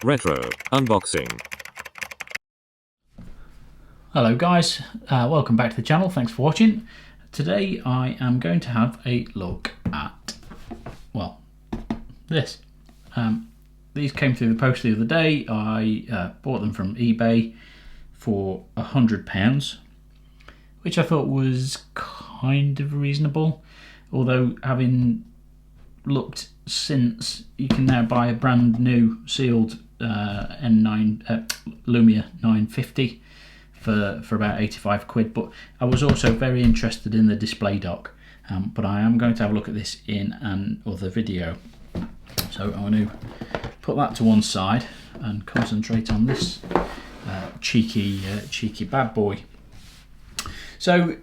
Retro Unboxing. Hello guys, welcome back to the channel, thanks for watching. Today I am going to have a look at, well, this. These came through the post the other day. I bought them from eBay for £100, which I thought was kind of reasonable, although having looked since, you can now buy a brand new sealed Lumia 950 for about 85 quid. But I was also very interested in the display dock, but I am going to have a look at this in another video. So I want to put that to one side and concentrate on this cheeky bad boy. So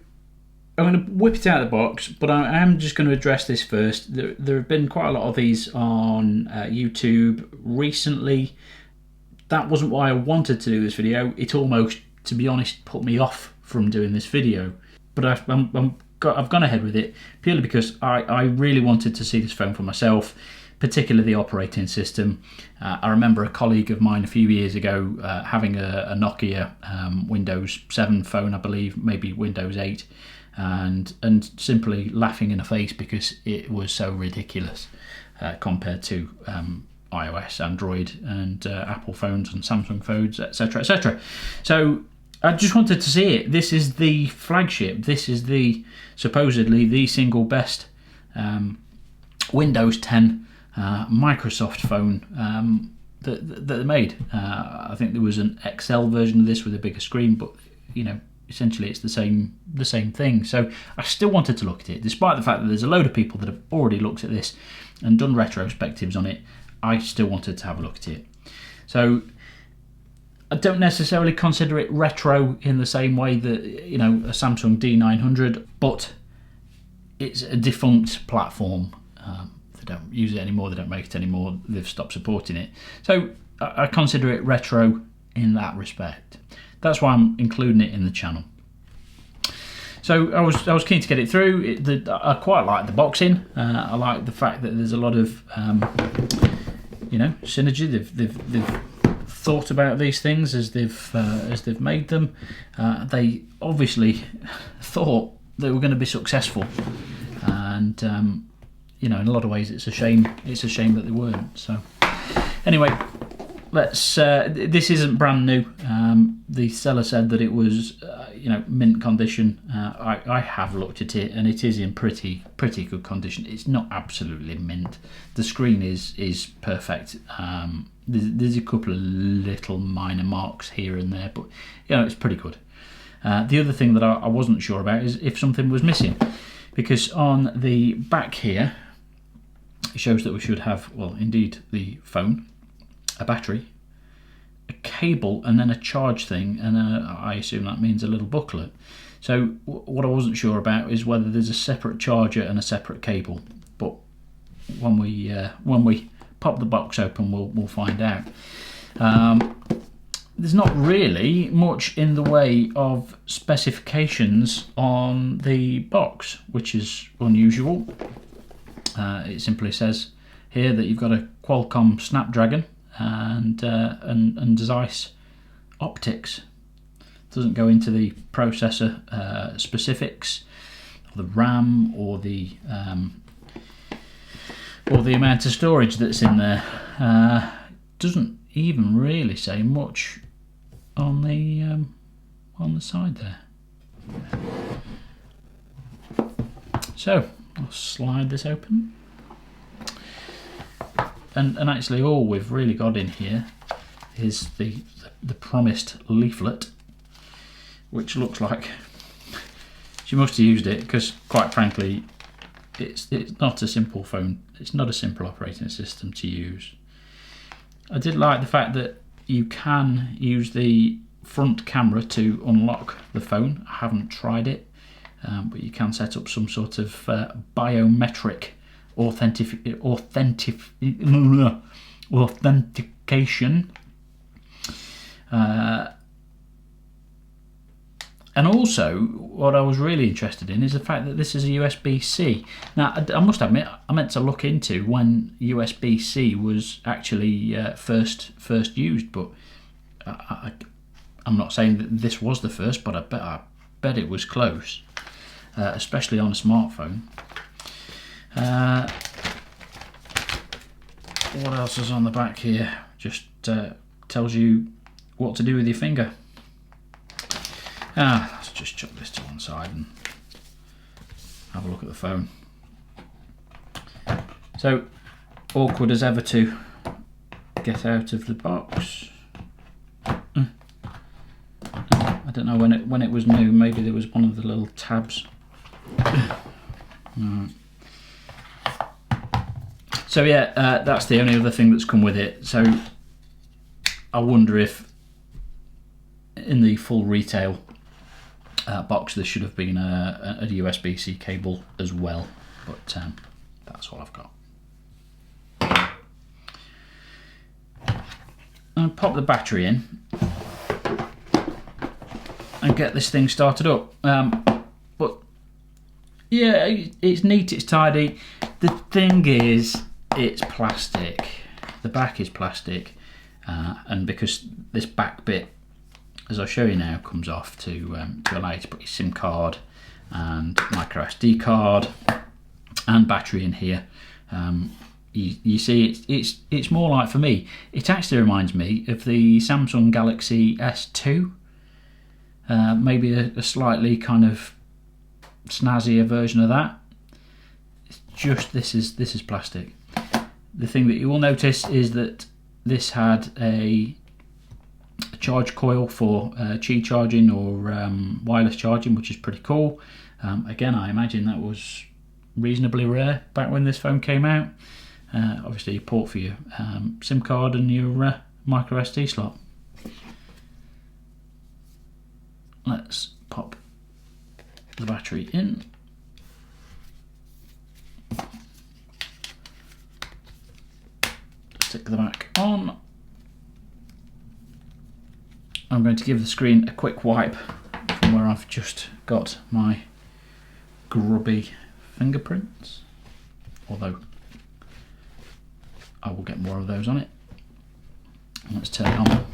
I'm going to whip it out of the box, but I am just going to address this first. There have been quite a lot of these on YouTube recently. That wasn't why I wanted to do this video. It almost, to be honest, put me off from doing this video. But I've gone ahead with it purely because I really wanted to see this phone for myself, particularly the operating system. I remember a colleague of mine a few years ago having a Nokia Windows 7 phone, I believe, maybe Windows 8, and simply laughing in the face because it was so ridiculous compared to iOS, Android, and Apple phones and Samsung phones, etc., etc. So I just wanted to see it. This is the flagship. This is the supposedly the single best Windows 10 Microsoft phone that they made. I think there was an XL version of this with a bigger screen, but you know, essentially it's the same thing. So I still wanted to look at it, despite the fact that there's a load of people that have already looked at this and done retrospectives on it. I still wanted to have a look at it. So I don't necessarily consider it retro in the same way that, you know, a Samsung D900, but it's a defunct platform. They don't use it anymore, they don't make it anymore, they've stopped supporting it. So I consider it retro in that respect. That's why I'm including it in the channel. So I was keen to get it through. I quite like the boxing. I like the fact that there's a lot of you know, synergy. They've thought about these things as they've made them. They obviously thought they were going to be successful, and you know, in a lot of ways, it's a shame. It's a shame that they weren't. So anyway, let's. This isn't brand new. The seller said that it was, you know, mint condition. I have looked at it, and it is in pretty good condition. It's not absolutely mint. The screen is perfect. There's a couple of little minor marks here and there, but you know, it's pretty good. The other thing that I wasn't sure about is if something was missing, because on the back here it shows that we should have, well, indeed, the phone, a battery, a cable, and then a charge thing, and I assume that means a little booklet. So what I wasn't sure about is whether there's a separate charger and a separate cable, but when we pop the box open, we'll find out. There's not really much in the way of specifications on the box, which is unusual. It simply says here that you've got a Qualcomm Snapdragon and Zeiss optics. It doesn't go into the processor specifics, or the RAM, or the amount of storage that's in there. Doesn't even really say much on the side there. So I'll slide this open, and actually all we've really got in here is the promised leaflet, which looks like she must have used it, because quite frankly it's not a simple phone. It's not a simple operating system to use. I did like the fact that you can use the front camera to unlock the phone. I haven't tried it, but you can set up some sort of biometric authentication. And also, what I was really interested in is the fact that this is a USB-C. Now, I must admit, I meant to look into when USB-C was actually first used, but I'm not saying that this was the first, but I bet it was close, especially on a smartphone. What else is on the back here? Just tells you what to do with your finger. Let's just chuck this to one side and have a look at the phone. So awkward as ever to get out of the box. I don't know when it was new. Maybe there was one of the little tabs. So yeah, that's the only other thing that's come with it. So I wonder if in the full retail box there should have been a USB-C cable as well, but that's what I've got. I'll pop the battery in and get this thing started up. But yeah, it's neat, it's tidy. The thing is, it's plastic. The back is plastic, and because this back bit, as I'll show you now, comes off to allow you to put your SIM card and micro SD card and battery in here. You see, it's more like, for me, it actually reminds me of the Samsung Galaxy S2. Maybe a slightly kind of snazzier version of that. It's just this is plastic. The thing that you will notice is that this had a charge coil for Qi charging or wireless charging, which is pretty cool. Again, I imagine that was reasonably rare back when this phone came out. Obviously, a port for your SIM card and your micro SD slot. Let's pop the battery in. Stick the back on. I'm going to give the screen a quick wipe from where I've just got my grubby fingerprints, although I will get more of those on it. Let's turn it on.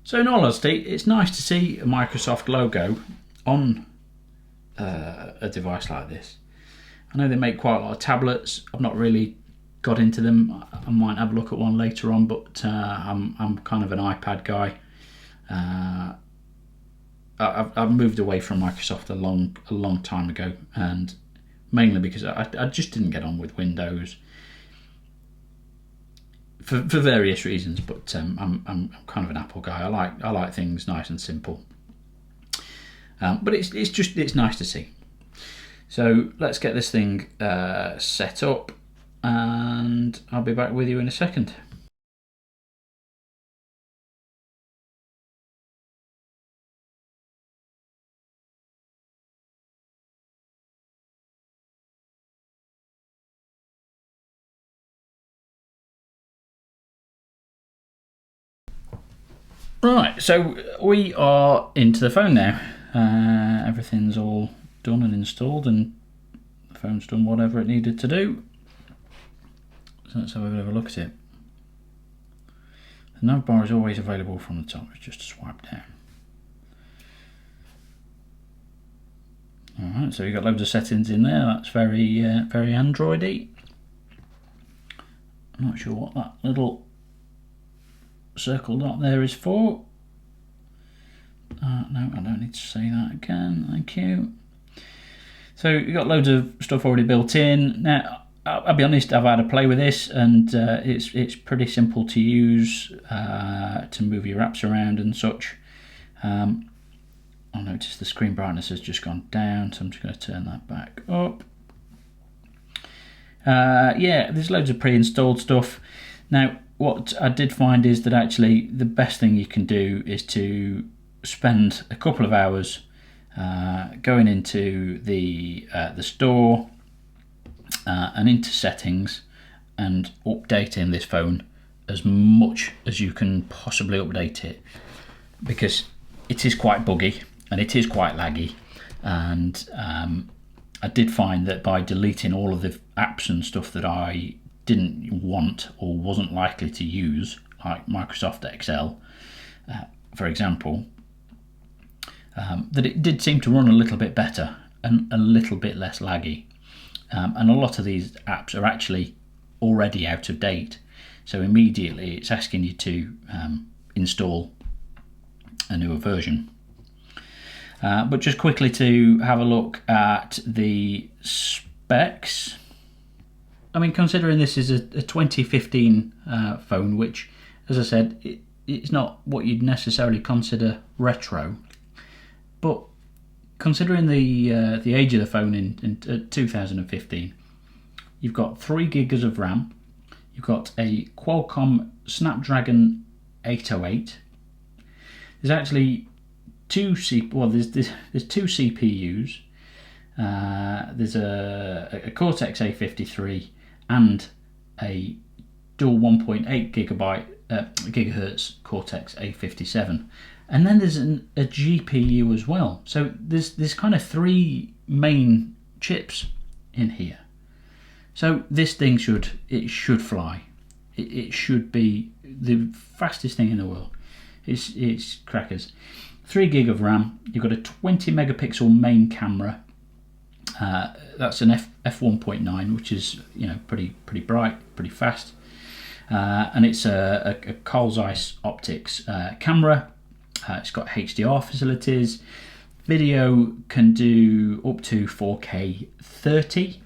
So in all honesty, it's nice to see a Microsoft logo on a device like this. I know they make quite a lot of tablets. I've not really got into them. I might have a look at one later on, but I'm kind of an iPad guy. I've moved away from Microsoft a long time ago, and mainly because I just didn't get on with Windows. For various reasons, but I'm kind of an Apple guy. I like things nice and simple. But it's nice to see. So let's get this thing set up, and I'll be back with you in a second. Right, so we are into the phone now. Everything's all done and installed, and the phone's done whatever it needed to do. So let's have a bit of a look at it. The nav bar is always available from the top. It's just a swipe down. Alright, so you've got loads of settings in there. That's very Android-y. I'm not sure what that little circle dot there is for. No, I don't need to say that again. Thank you. So you've got loads of stuff already built in. Now, I'll be honest, I've had a play with this, and it's pretty simple to use to move your apps around and such. I'll notice the screen brightness has just gone down, so I'm just going to turn that back up. Yeah, there's loads of pre-installed stuff. Now, what I did find is that actually the best thing you can do is to spend a couple of hours going into the store and into settings and updating this phone as much as you can possibly update it, because it is quite buggy and it is quite laggy. And I did find that by deleting all of the apps and stuff that I didn't want or wasn't likely to use, like Microsoft Excel, for example, that it did seem to run a little bit better and a little bit less laggy. And a lot of these apps are actually already out of date, so immediately it's asking you to install a newer version. But just quickly to have a look at the specs. I mean, considering this is a 2015 phone, which, as I said, it's not what you'd necessarily consider retro, but considering the age of the phone in 2015, you've got 3 gigs of RAM, you've got a Qualcomm Snapdragon 808. There's actually there's two CPUs. There's a Cortex A53 and a dual 1.8 gigahertz Cortex A57. And then there's a GPU as well. So there's kind of 3 main chips in here. So this thing should fly. It should be the fastest thing in the world. It's crackers. 3 gig of RAM. You've got a 20 megapixel main camera. That's an f1.9, which is pretty bright, pretty fast. And it's a Carl Zeiss optics camera. It's got HDR facilities. Video can do up to 4K 30,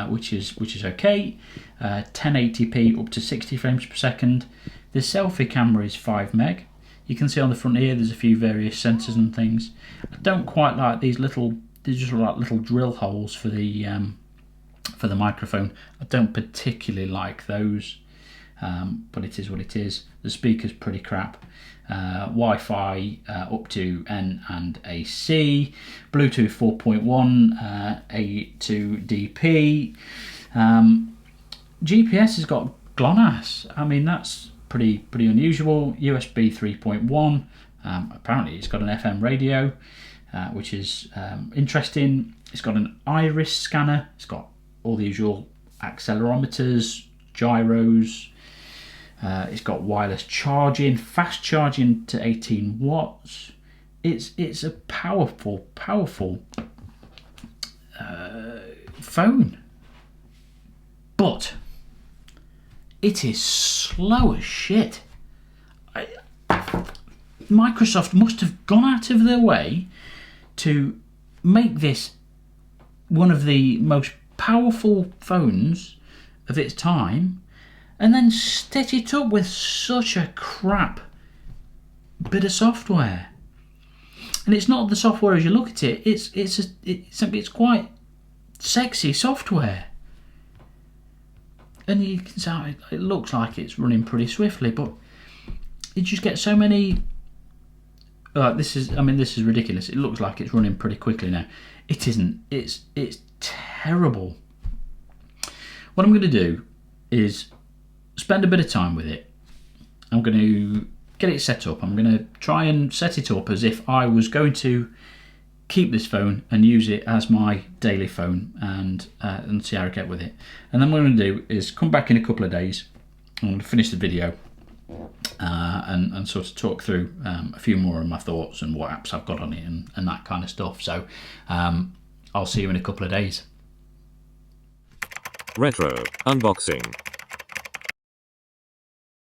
which is okay. 1080p up to 60 frames per second. The selfie camera is 5 meg. You can see on the front here there's a few various sensors and things. I don't quite like these little. They're just like little drill holes for the microphone. I don't particularly like those, but it is what it is. The speaker's pretty crap. Wi-Fi up to N and AC, Bluetooth 4.1, A2DP. GPS has got GLONASS. I mean, that's pretty unusual. USB 3.1. Apparently it's got an FM radio, which is interesting. It's got an iris scanner. It's got all the usual accelerometers, gyros. It's got wireless charging, fast charging to 18 watts. It's a powerful phone, but it is slow as shit. Microsoft must have gone out of their way to make this one of the most powerful phones of its time, and then stitch it up with such a crap bit of software. And it's not the software as you look at it. It's quite sexy software, and you can see it looks like it's running pretty swiftly, but you just get so many. This is ridiculous. It looks like it's running pretty quickly now. It isn't. It's terrible. What I'm going to do is spend a bit of time with it. I'm going to get it set up. I'm going to try and set it up as if I was going to keep this phone and use it as my daily phone, and see how I get with it. And then what I'm going to do is come back in a couple of days. I'm going to finish the video and sort of talk through a few more of my thoughts and what apps I've got on it and that kind of stuff. So I'll see you in a couple of days. Retro Unboxing.